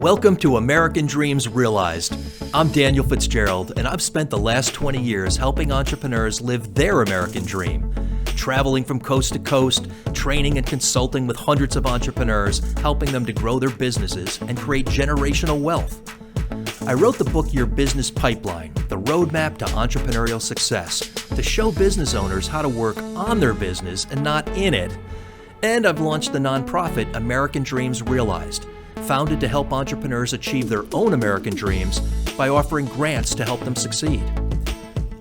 Welcome to American Dreams Realized. I'm Daniel Fitzgerald, and I've spent the last 20 years helping entrepreneurs live their American dream. Traveling from coast to coast, training and consulting with hundreds of entrepreneurs, helping them to grow their businesses and create generational wealth. I wrote the book Your Business Pipeline, the roadmap to entrepreneurial success, to show business owners how to work on their business and not in it. And I've launched the nonprofit American Dreams Realized, founded to help entrepreneurs achieve their own American dreams by offering grants to help them succeed.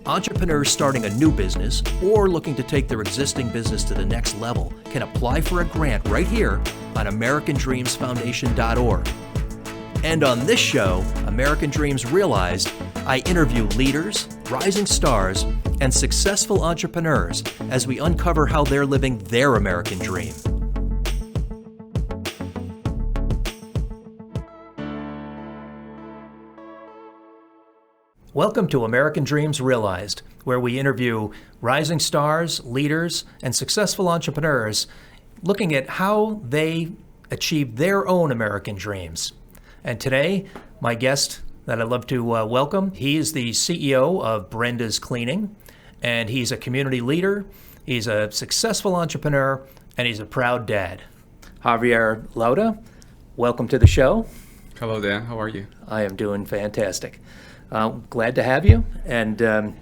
Entrepreneurs starting a new business or looking to take their existing business to the next level can apply for a grant right here on AmericanDreamsFoundation.org. And on this show, American Dreams Realized, I interview leaders, rising stars, and successful entrepreneurs as we uncover how they're living their American dream. Welcome to American Dreams Realized, where we interview rising stars, leaders, and successful entrepreneurs looking at how they achieve their own American dreams. And today, my guest that I'd love to welcome, he is the CEO of Brenda's Cleaning, and he's a community leader, he's a successful entrepreneur, and he's a proud dad. Javier Lora, welcome to the show. Hello, Dan. How are you? I am doing fantastic. Glad to have you. And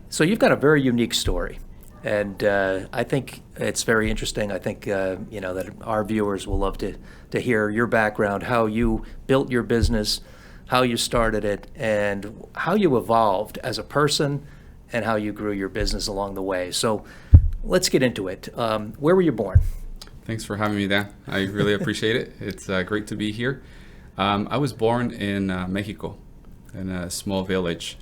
so you've got a very unique story. And I think it's very interesting. I think, that our viewers will love to hear your background, how you built your business, how you started it, and how you evolved as a person and how you grew your business along the way. So let's get into it. Where were you born? Thanks for having me, Dan. I really appreciate it. It's great to be here. I was born in Mexico, in a small village.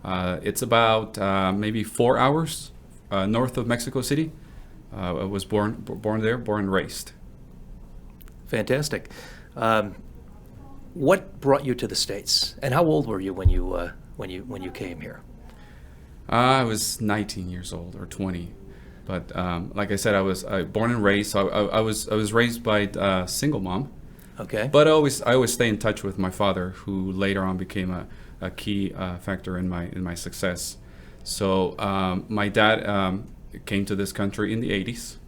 It's about maybe 4 hours north of Mexico City. I was born there, born and raised. Fantastic. What brought you to the States, and how old were you when you came here? I was 19 years old or 20, but like I said, I was born and raised. So I was raised by a single mom. Okay. But I always stay in touch with my father, who later on became a key factor in my success. So my dad came to this country in the 80s,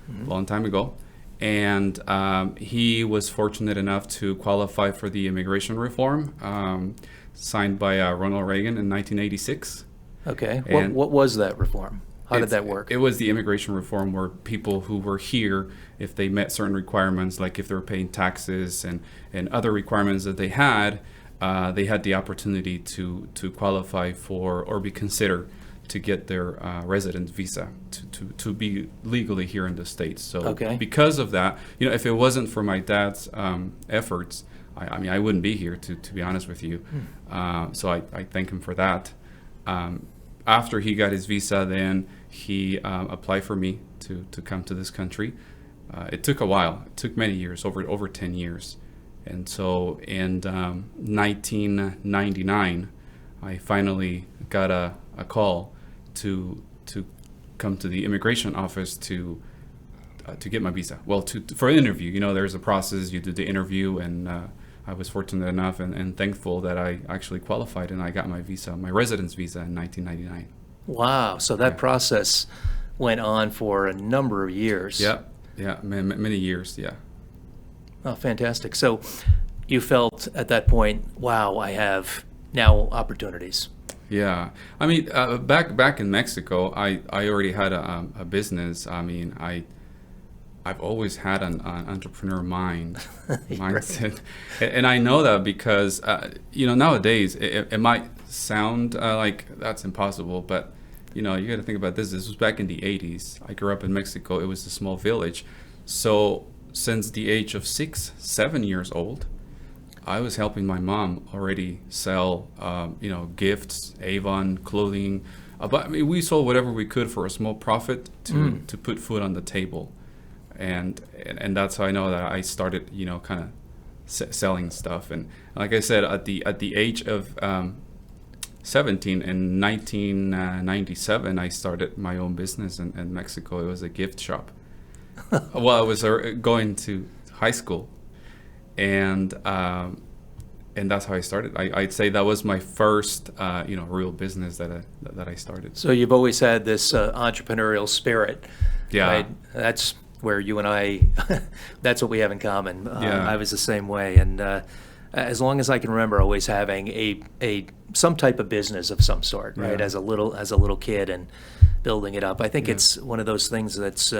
a long time ago, and he was fortunate enough to qualify for the immigration reform signed by Ronald Reagan in 1986. Okay. What was that reform? How did that work? It was the immigration reform where people who were here, if they met certain requirements, like if they were paying taxes and other requirements that they had the opportunity to qualify for or be considered to get their resident visa to be legally here in the States. So because of that, if it wasn't for my dad's efforts, I wouldn't be here, to be honest with you. So I thank him for that. After he got his visa, then he applied for me to come to this country. It took a while. It took many years, over 10 years. And so in 1999, I finally got a call to come to the immigration office to get my visa. Well, for an interview. There's a process. You do the interview, and I was fortunate enough and thankful that I actually qualified, and I got my visa, my residence visa, in 1999. Wow. So that process went on for a number of years. Yeah, many years, yeah. Oh, fantastic. So you felt at that point, wow, I have now opportunities. Yeah. I mean, back in Mexico, I already had a business. I mean, I've always had an entrepreneur mindset. And I know that because, nowadays it might sound like that's impossible, but, you got to think about this. This was back in the 80s. I grew up in Mexico. It was a small village. So since the age of 6-7 years old, I was helping my mom already sell, gifts, Avon, clothing. But we sold whatever we could for a small profit to put food on the table. And that's how I know that I started, kind of selling stuff. And like I said, at the age of 17 in 1997, I started my own business in Mexico. It was a gift shop. Well, I was going to high school, and that's how I started. I'd say that was my first, real business that I started. So you've always had this entrepreneurial spirit, Yeah. right? That's where you and I, that's what we have in common. Yeah. I was the same way, and as long as I can remember, always having a some type of business of some sort, right? Yeah. As a little kid and building it up. I think Yeah. it's one of those things that's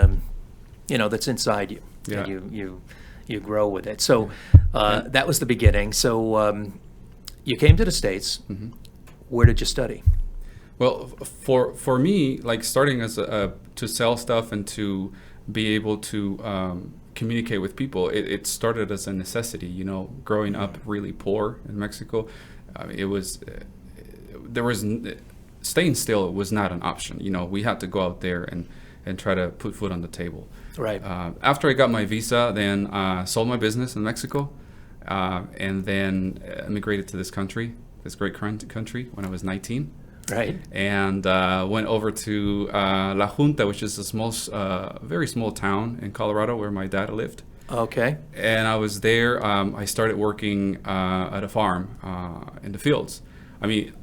that's inside you. Yeah. And you grow with it. So that was the beginning. So you came to the States. Mm-hmm. Where did you study? Well, for me, like starting as to sell stuff and to be able to communicate with people, it started as a necessity. Growing up really poor in Mexico, it was staying still was not an option. We had to go out there and try to put food on the table. Right. After I got my visa, then sold my business in Mexico, and then immigrated to this great country when I was 19. Right. And went over to La Junta, which is a very small town in Colorado where my dad lived. Okay. And I was there. I started working at a farm in the fields. I mean,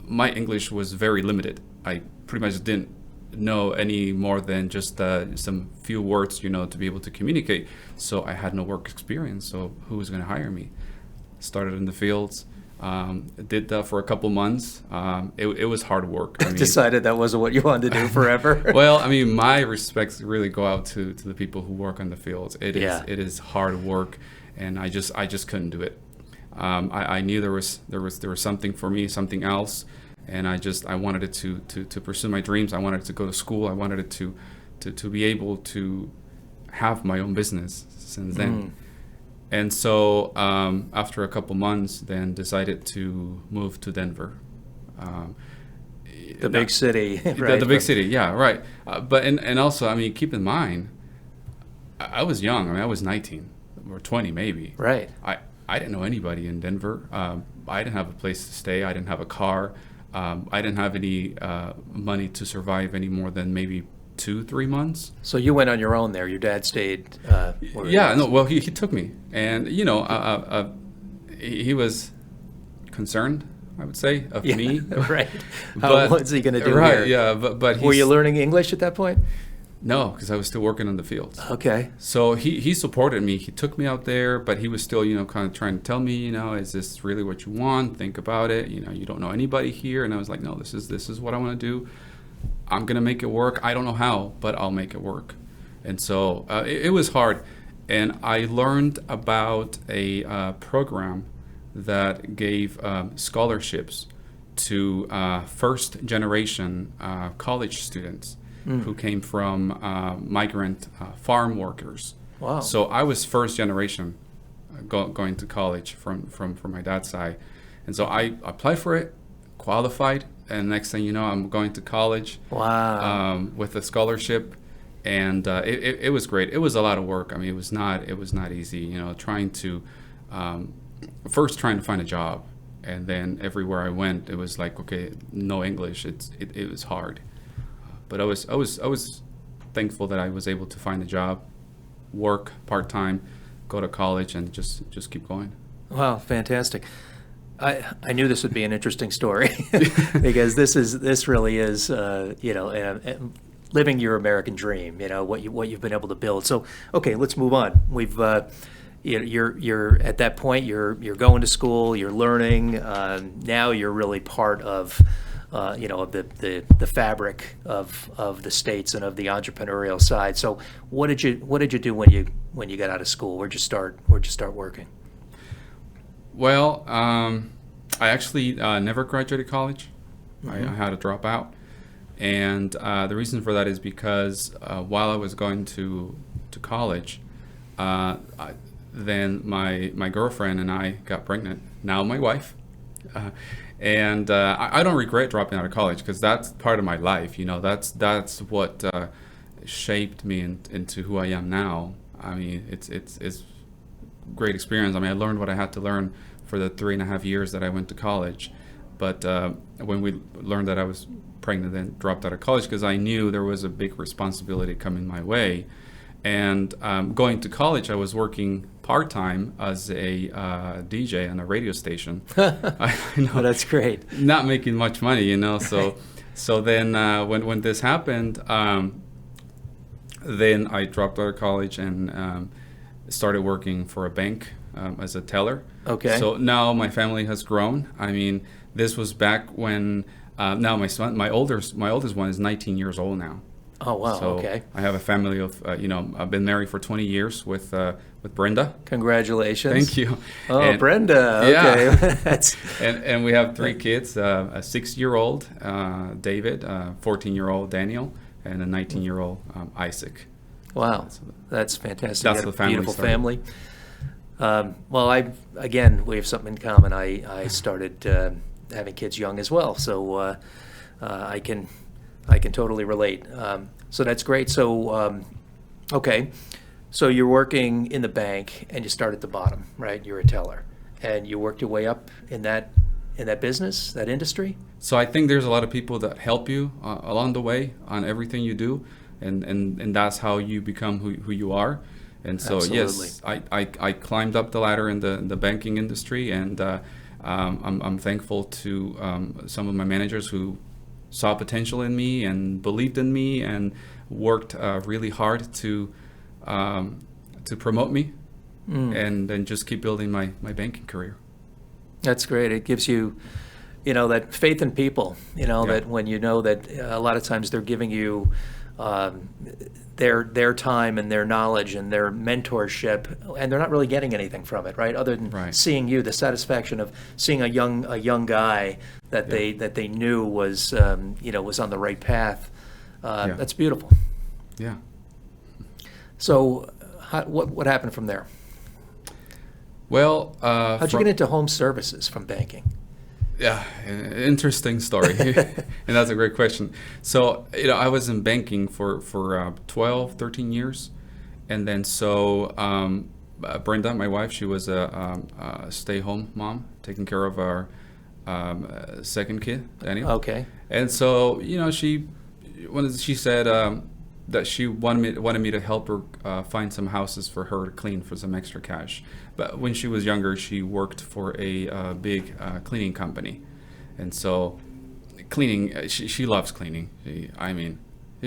my English was very limited. I pretty much didn't know any more than just some few words, to be able to communicate. So I had no work experience. So who was going to hire me? Started in the fields. Did that for a couple months. It was hard work. I mean, Decided that wasn't what you wanted to do forever. well, I mean, my respects really go out to the people who work on the fields. It is hard work, and I just couldn't do it. I knew there was something for me, something else, and I wanted it to pursue my dreams. I wanted to go to school. I wanted it to be able to have my own business since then. And so after a couple months, then decided to move to Denver. The big city, right? The big city, yeah, right. But and also, I mean, keep in mind, I was young. I mean, I was 19 or 20 maybe. Right. I didn't know anybody in Denver. I didn't have a place to stay. I didn't have a car. I didn't have any money to survive any more than maybe 2-3 months. So you went on your own there. Your dad stayed. Well, he took me, and he was concerned, I would say, of me. Right. What's he going to do right, here? Yeah, but were you learning English at that point? No, because I was still working in the fields. Okay. So he supported me. He took me out there, but he was still, kind of trying to tell me, is this really what you want? Think about it. You don't know anybody here. And I was like, no, this is what I want to do. I'm going to make it work. I don't know how, but I'll make it work. And so it was hard. And I learned about a program that gave scholarships to first generation college students who came from migrant farm workers. Wow. So I was first generation going to college from my dad's side. And so I applied for it, qualified, and next thing you know, I'm going to college. Wow. With a scholarship. And it was great. It was a lot of work. I mean, it was not easy, trying to first trying to find a job. And then everywhere I went, it was like, okay, no English. It was hard. But I was thankful that I was able to find a job, work part-time, go to college, and just keep going. Wow, fantastic. I knew this would be an interesting story because this really is living your American dream, what you've been able to build. So okay, let's move on. We've you're at that point, you're going to school, you're learning. Now you're really part of of the fabric of the States and of the entrepreneurial side. So what did you do when you got out of school? Where'd you start working? Well, I actually never graduated college. I had to drop out. And the reason for that is because while I was going to college, then my girlfriend and I got pregnant, now my wife. And I don't regret dropping out of college because that's part of my life. That's what shaped me into who I am now. I mean, it's great experience. I mean, I learned what I had to learn for the 3.5 years that I went to college. But when we learned that I was pregnant, then dropped out of college because I knew there was a big responsibility coming my way. And going to college, I was working part-time as a DJ on a radio station. Oh, that's great. Not making much money, you know. So then when this happened, then I dropped out of college and started working for a bank as a teller. Okay. So now my family has grown. I mean, this was back when now my oldest one is 19 years old now. Oh, wow. So okay. I have a family of I've been married for 20 years with Brenda. Congratulations. Thank you. Oh, And- Brenda. Okay. That's and we have 3 kids: a 6-year-old David, 14-year-old Daniel, and a 19-year-old Isaac. wow. That's fantastic. That's You had the a family beautiful started. family. Well, we have something in common. I started having kids young as well, so I can totally relate. So that's great. So okay, so you're working in the bank and you start at the bottom, right? You're a teller, and you worked your way up in that business, that industry. So I think there's a lot of people that help you along the way on everything you do, and that's how you become who you are. And so Absolutely. yes, I climbed up the ladder in the banking industry, and I'm thankful to some of my managers who saw potential in me and believed in me and worked really hard to promote me, and then just keep building my banking career. That's great. It gives you, that faith in people, Yeah. that when you know that a lot of times they're giving you their time and their knowledge and their mentorship, and they're not really getting anything from it, right? Other than Right. seeing you, the satisfaction of seeing a young guy that they knew was was on the right path. That's beautiful. Yeah. So, what happened from there? Well, How'd you get into home services from banking? Yeah, interesting story, and that's a great question. So, I was in banking for 12, 13 years, and then Brenda, my wife, she was a stay-home mom, taking care of our second kid, Daniel. Okay. And so, she said that she wanted me to help her find some houses for her to clean for some extra cash. But when she was younger, she worked for a big cleaning company, and so cleaning. She loves cleaning. She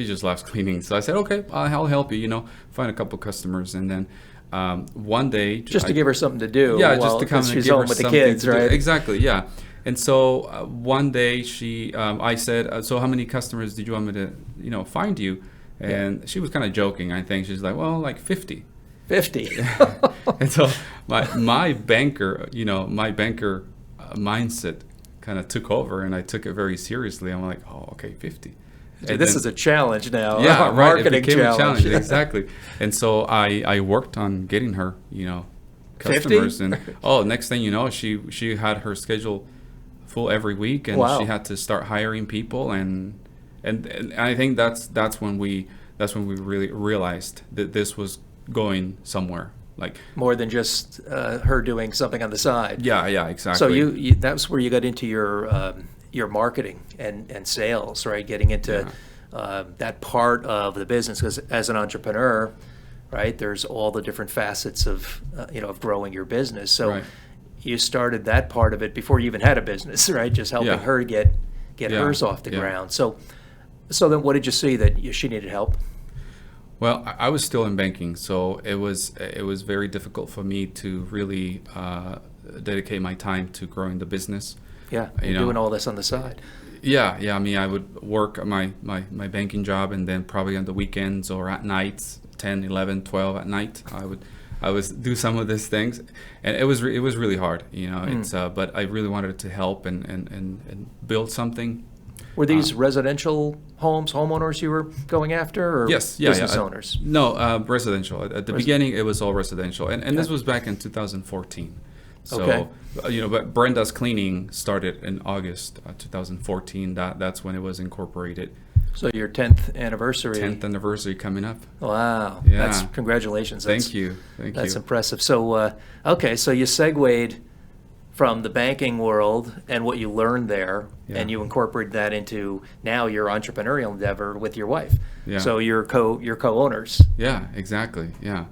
just loves cleaning. So I said, okay, I'll help you. Find a couple customers, and then one day, Just to give her something to do. yeah, just to come and she's give home her with the something kids, to do. right? Exactly, yeah. And so one day I said, so how many customers did you want me to, find you? And she was kind of joking, I think. She's like, well, like 50. 50. And so my banker mindset kind of took over, and I took it very seriously. I'm like, oh, okay, 50. And This then- is a challenge now. yeah, a right. marketing It became a challenge, challenge. exactly. And so I worked on getting her, 50? customers, and next thing you know, she had her schedule full every week, and Wow. she had to start hiring people, and I think that's when we really realized that this was going somewhere. Like, More than just her doing something on the side. yeah, exactly. So you that's where you got into your marketing and sales, right? Getting into that part of the business, because as an entrepreneur, right, there's all the different facets of of growing your business. So Right. you started that part of it before you even had a business, right? Just helping Yeah. her get Yeah, hers off the yeah. ground. So then what did you see that she needed help? Well, I was still in banking, so it was very difficult for me to really dedicate my time to growing the business. Yeah, You you're know. doing all this on the side. Yeah. I mean, I would work my banking job, and then probably on the weekends or at nights, 10, 11, 12 at night, I would do some of these things, and it was really hard. It's but I really wanted to help and build something. Were these residential homeowners you were going after, or Yes, business owners? No, residential. At the beginning, it was all residential, and this was back in 2014. So, Okay. But Brenda's Cleaning started in August 2014. That's when it was incorporated. So your 10th anniversary. 10th anniversary coming up. Wow. Yeah. That's congratulations. Thank you. That's impressive. So okay, so you segued from the banking world and what you learned there, Yeah. and you incorporated that into now your entrepreneurial endeavor with your wife. Yeah. So you're co-owners. Yeah, exactly. Yeah.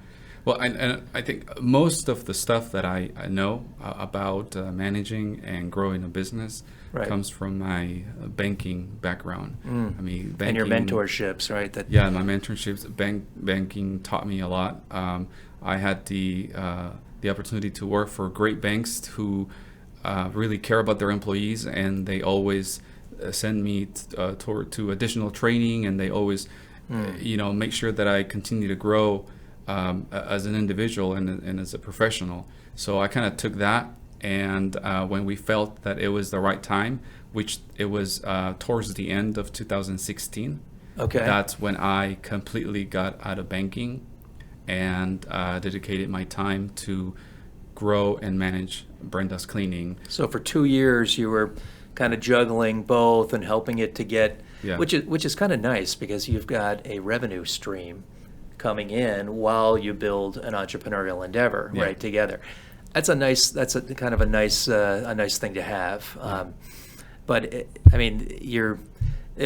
Well, and I think most of the stuff that I know about managing and growing a business Right. comes from my banking background. I mean, And your banking, mentorships, right? That yeah, my mentorships, banking taught me a lot. I had the opportunity to work for great banks who really care about their employees, and they always send me to additional training, and they always, make sure that I continue to grow as an individual and as a professional. So I kind of took that, and when we felt that it was the right time, which it was towards the end of 2016, Okay. that's when I completely got out of banking and dedicated my time to grow and manage Brenda's Cleaning. So for 2 years, you were kind of juggling both and helping it to get, Yeah. which is kind of nice because you've got a revenue stream coming in while you build an entrepreneurial endeavor, Yeah. right, together. That's a kind of a nice thing to have. But it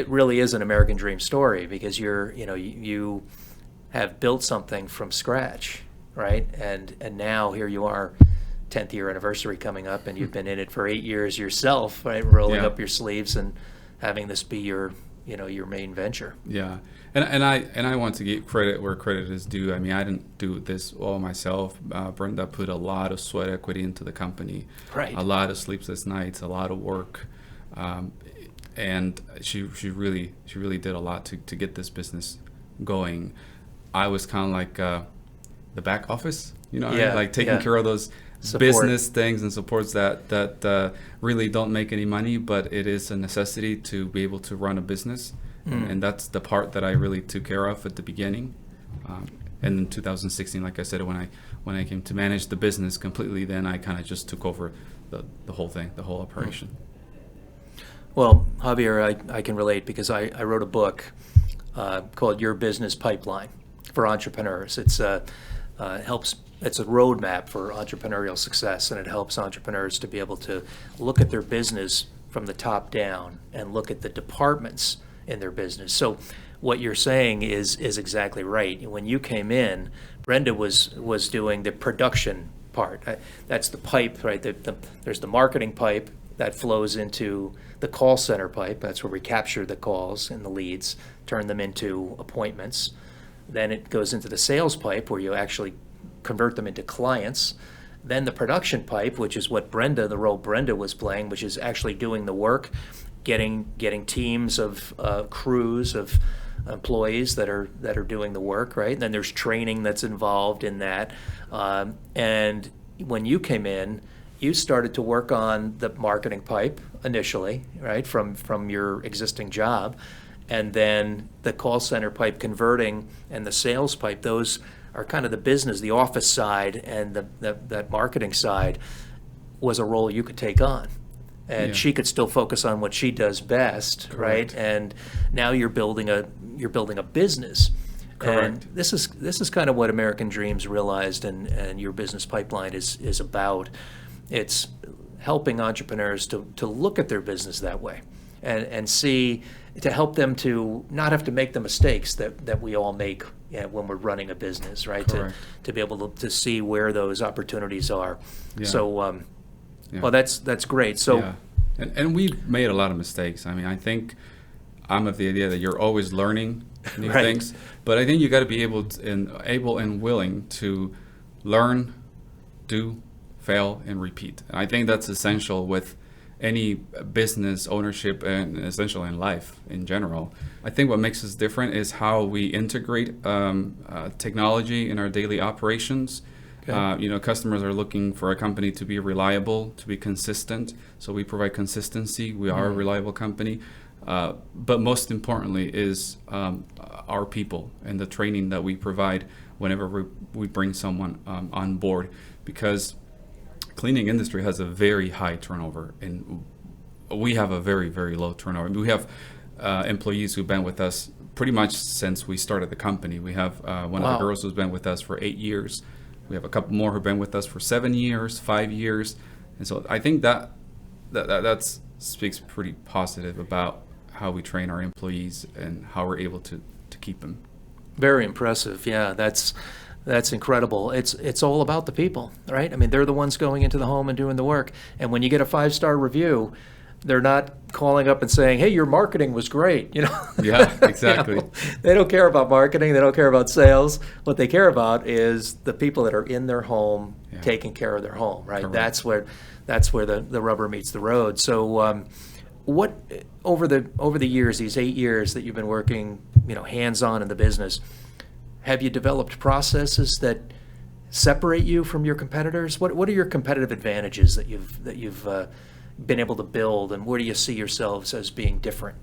really is an American dream story because you have built something from scratch, right? And now here you are, 10th year anniversary coming up, and you've been in it for 8 years yourself, right? Rolling Yeah. up your sleeves and having this be your main venture. Yeah, and I want to give credit where credit is due. I mean, I didn't do this all myself. Brenda put a lot of sweat equity into the company, Right. a lot of sleepless nights, a lot of work, and she really did a lot to get this business going. I was kind of like the back office, Yeah, like taking yeah. care of those Support. business things and supports that really don't make any money, but it is a necessity to be able to run a business. And that's the part that I really took care of at the beginning. And in 2016, like I said, when I came to manage the business completely, then I kind of just took over the whole thing, the whole operation. Well, Javier, I can relate because I wrote a book called Your Business Pipeline for entrepreneurs. It's a roadmap for entrepreneurial success, and it helps entrepreneurs to be able to look at their business from the top down and look at the departments in their business. So what you're saying is exactly right. When you came in, Brenda was doing the production part. That's the pipe, right? There's the marketing pipe that flows into the call center pipe. That's where we capture the calls and the leads, turn them into appointments. Then it goes into the sales pipe where you actually convert them into clients. Then the production pipe, which is what the role Brenda was playing, which is actually doing the work, getting teams of crews of employees that are doing the work, right? And then there's training that's involved in that. And when you came in, you started to work on the marketing pipe initially, right, from your existing job. And then the call center pipe converting and the sales pipe, those are kind of the business, the office side, and that marketing side was a role you could take on. And Yeah. she could still focus on what she does best, Correct. right? And now you're building a business. Correct. And this is kind of what American Dreams realized, and your business pipeline is about. It's helping entrepreneurs to look at their business that way, and see, to help them to not have to make the mistakes that we all make when we're running a business, right? Correct. To be able to see where those opportunities are. Yeah. So, Yeah. well, that's great. So, Yeah. And we've made a lot of mistakes. I mean, I think I'm of the idea that you're always learning new Right. things, but I think you got to be able and willing to learn, do, fail, and repeat. And I think that's essential with any business ownership and essential in life in general. I think what makes us different is how we integrate technology in our daily operations. Okay. Customers are looking for a company to be reliable, to be consistent. So we provide consistency. We are a reliable company. But most importantly is our people and the training that we provide whenever we bring someone on board. Because cleaning industry has a very high turnover, and we have a very, very low turnover. We have employees who've been with us pretty much since we started the company. We have one of the girls who's been with us for 8 years. We have a couple more who've been with us for 7 years, 5 years. And so I think that speaks pretty positive about how we train our employees and how we're able to keep them. very impressive. Yeah, That's incredible. It's all about the people, right? I mean, they're the ones going into the home and doing the work. And when you get a 5-star review, they're not calling up and saying, "Hey, your marketing was great." Yeah, exactly. They don't care about marketing. They don't care about sales. What they care about is the people that are in their home, taking care of their home, right? Correct. That's where the rubber meets the road. So, what over the years, these 8 years that you've been working, hands-on in the business, have you developed processes that separate you from your competitors? What are your competitive advantages that you've been able to build, and where do you see yourselves as being different?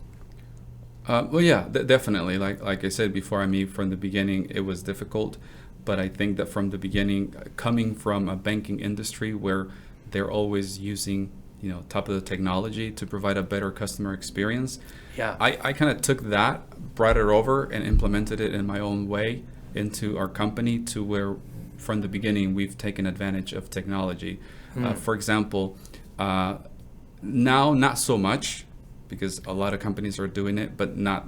Well, yeah, definitely. Like I said before, I mean, from the beginning, it was difficult, but I think that from the beginning, coming from a banking industry where they're always using, top of the technology to provide a better customer experience, Yeah. I kind of took that, brought it over, and implemented it in my own way into our company to where, from the beginning, we've taken advantage of technology. For example, now not so much, because a lot of companies are doing it, but not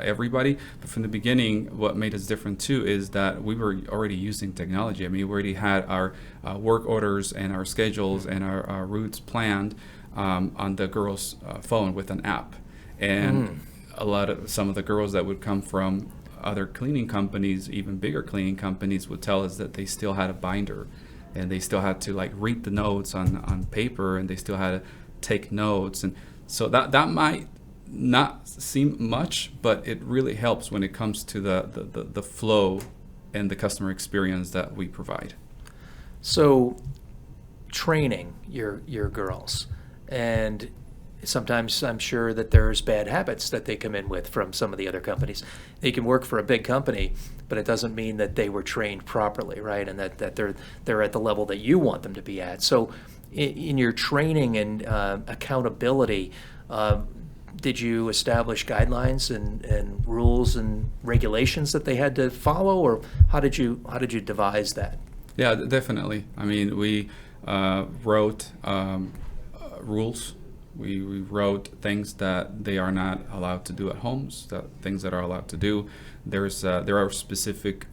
everybody. But from the beginning, what made us different too is that we were already using technology. I mean, we already had our work orders and our schedules and our routes planned on the girls' phone with an app. And some of the girls that would come from other cleaning companies, even bigger cleaning companies, would tell us that they still had a binder, and they still had to read the notes on paper, and they still had to take notes. And so that might not seem much, but it really helps when it comes to the flow and the customer experience that we provide. So, training your girls, and sometimes I'm sure that there's bad habits that they come in with from some of the other companies. They can work for a big company, but it doesn't mean that they were trained properly, right? And that they're at the level that you want them to be at. So, in your training and accountability, did you establish guidelines and rules and regulations that they had to follow, or how did you devise that? Yeah, definitely. I mean, we wrote rules. We wrote things that they are not allowed to do at homes, things that are allowed to do. There are specific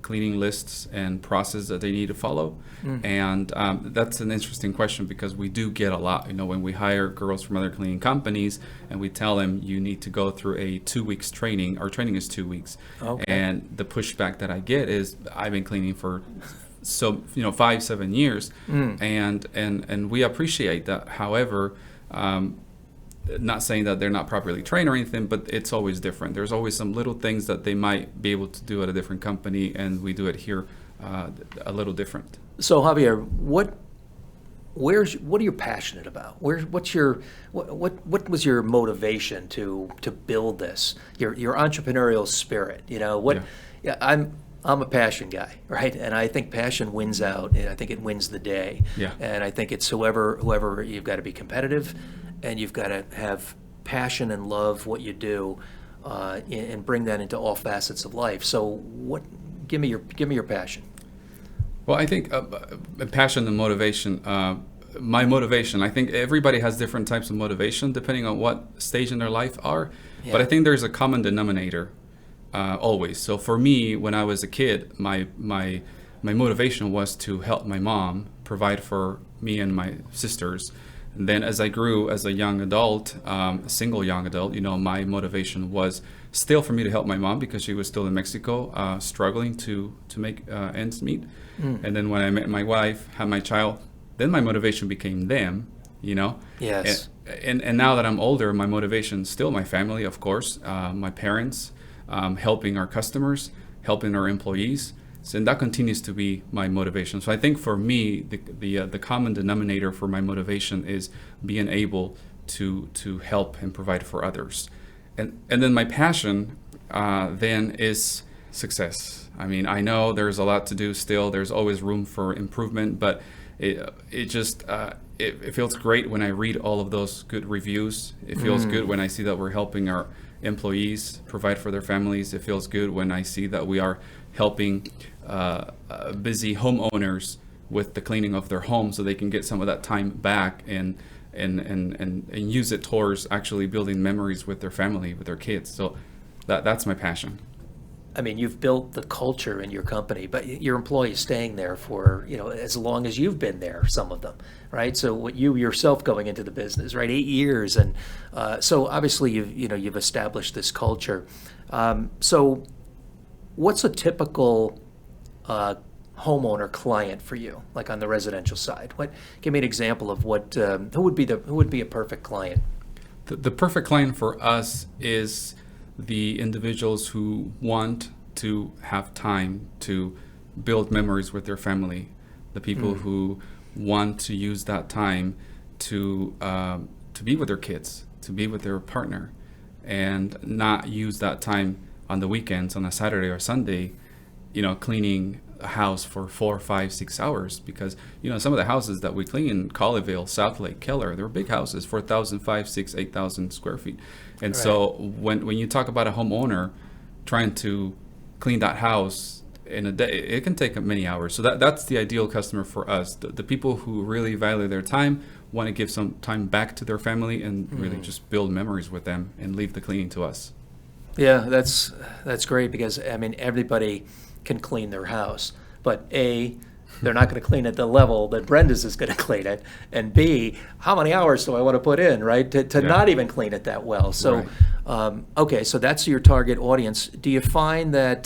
cleaning lists and process that they need to follow. And that's an interesting question, because we do get a lot, when we hire girls from other cleaning companies and we tell them you need to go through a 2 weeks training. Our training is 2 weeks. Okay. And the pushback that I get is, I've been cleaning for 5-7 years, and we appreciate that. However, not saying that they're not properly trained or anything, but it's always different. There's always some little things that they might be able to do at a different company, and we do it here a little different. So, Javier, what are you passionate about? What was your motivation to build this? Your entrepreneurial spirit. Yeah, I'm a passion guy, right? And I think passion wins out. And I think it wins the day. Yeah. And I think it's whoever you've got to be competitive, and you've got to have passion and love what you do, and bring that into all facets of life. So, give me your passion. Well, I think passion and motivation. My motivation, I think everybody has different types of motivation depending on what stage in their life are. Yeah. But I think there's a common denominator always. So for me, when I was a kid, my motivation was to help my mom provide for me and my sisters. And then as I grew as a young adult, single young adult, my motivation was still for me to help my mom, because she was still in Mexico, struggling to make ends meet. And then when I met my wife, had my child, then my motivation became them, Yes. And now that I'm older, my motivation is still my family, of course, my parents, helping our customers, helping our employees. So, and that continues to be my motivation. So I think for me, the common denominator for my motivation is being able to help and provide for others. And then my passion then is success. I mean, I know there's a lot to do still. There's always room for improvement, but it just it feels great when I read all of those good reviews. It feels good when I see that we're helping our employees provide for their families. It feels good when I see that we are helping busy homeowners with the cleaning of their home, so they can get some of that time back and use it towards actually building memories with their family, with their kids. So that's my passion. I mean, you've built the culture in your company, but your employees staying there for, as long as you've been there, some of them, right? So what you yourself going into the business, right, 8 years, and so obviously you've established this culture. So what's a typical homeowner client for you, like on the residential side? Give me an example of who would be a perfect client? The perfect client for us is the individuals who want to have time to build memories with their family, the people who want to use that time to be with their kids, to be with their partner, and not use that time on the weekends, on a Saturday or Sunday, cleaning a house for 4, 5, 6 hours. Because some of the houses that we clean in Colleyville, South Lake, Keller, they're big houses, 4,000, 5, 6, 8,000 square feet. And so when you talk about a homeowner trying to clean that house in a day, it can take many hours. So that's the ideal customer for us. The people who really value their time, want to give some time back to their family, and really just build memories with them and leave the cleaning to us. Yeah, that's great, because I mean, everybody can clean their house, but A, they're not going to clean at the level that Brenda's is going to clean it, and B, how many hours do I want to put in, right, to not even clean it that well? So, okay, so that's your target audience. Do you find that,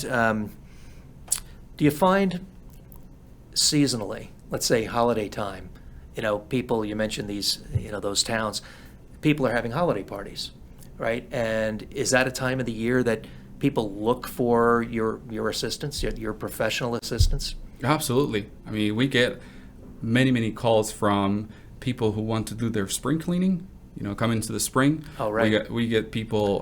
seasonally, let's say holiday time, people, you mentioned these, those towns, people are having holiday parties, right? And is that a time of the year that people look for your assistance, your professional assistance? Absolutely. I mean, we get many calls from people who want to do their spring cleaning, come into the spring. Oh, right. We get people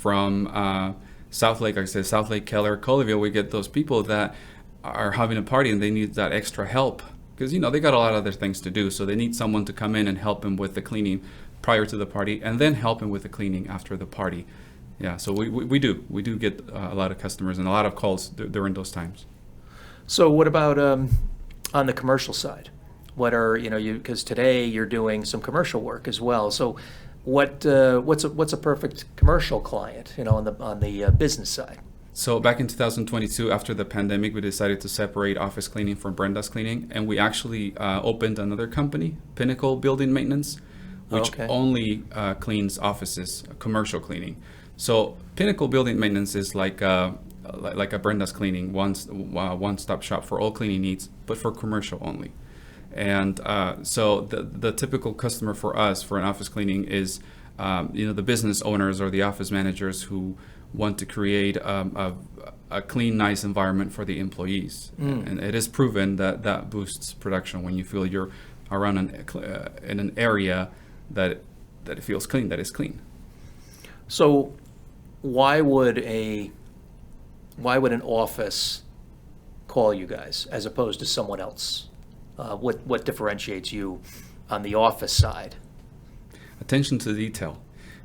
from South Lake, like I said, South Lake, Keller, Colleyville. We get those people that are having a party and they need that extra help because, they got a lot of other things to do. So they need someone to come in and help them with the cleaning prior to the party, and then help them with the cleaning after the party. Yeah, so we do get a lot of customers and a lot of calls during those times. So what about on the commercial side? What are because today you're doing some commercial work as well. So what's a perfect commercial client on the business side? So back in 2022, after the pandemic, we decided to separate office cleaning from Brenda's cleaning, and we actually opened another company, Pinnacle Building Maintenance, which only cleans offices, commercial cleaning. So Pinnacle Building Maintenance is like a Brenda's cleaning, one-stop shop for all cleaning needs, but for commercial only. And so the typical customer for us for an office cleaning is the business owners or the office managers who want to create a clean, nice environment for the employees. And it is proven that boosts production when you feel you're around in an area that it feels clean, that is clean. So why would an office call you guys as opposed to someone else? What differentiates you on the office side? Attention to detail.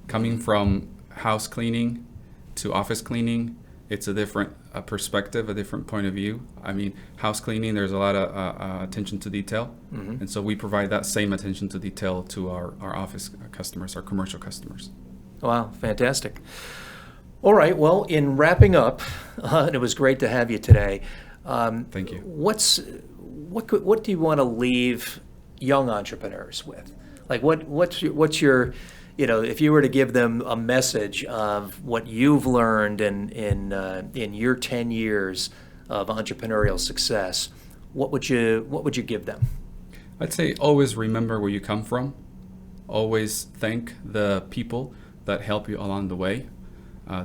Coming from house cleaning to office cleaning, it's a different perspective, a different point of view. I mean, house cleaning, there's a lot of attention to detail. And so we provide that same attention to detail to our office customers, our commercial customers. Wow, fantastic. All right, well, in wrapping up, and it was great to have you today. Thank you. What do you want to leave young entrepreneurs with? Like, what's your if you were to give them a message of what you've learned in your 10 years of entrepreneurial success, what would you give them? I'd say always remember where you come from. Always thank the people that help you along the way.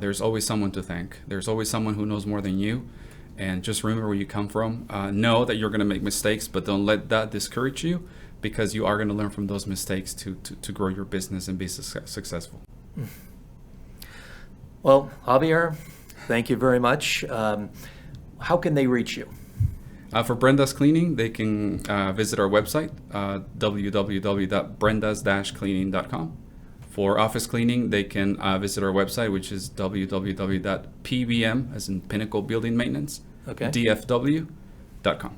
There's always someone to thank. There's always someone who knows more than you. And just remember where you come from. Know that you're going to make mistakes, but don't let that discourage you, because you are going to learn from those mistakes to grow your business and be successful. Well, Javier, thank you very much. How can they reach you? For Brenda's Cleaning, they can visit our website, www.brendas-cleaning.com. For office cleaning, they can visit our website, which is www.pbm, as in Pinnacle Building Maintenance, dfw.com.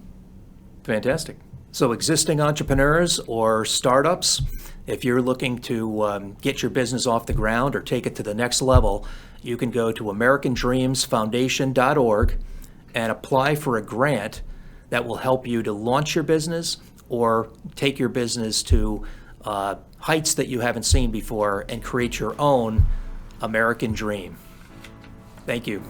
Fantastic. So existing entrepreneurs or startups, if you're looking to get your business off the ground or take it to the next level, you can go to americandreamsfoundation.org and apply for a grant that will help you to launch your business or take your business to heights that you haven't seen before and create your own American dream. Thank you.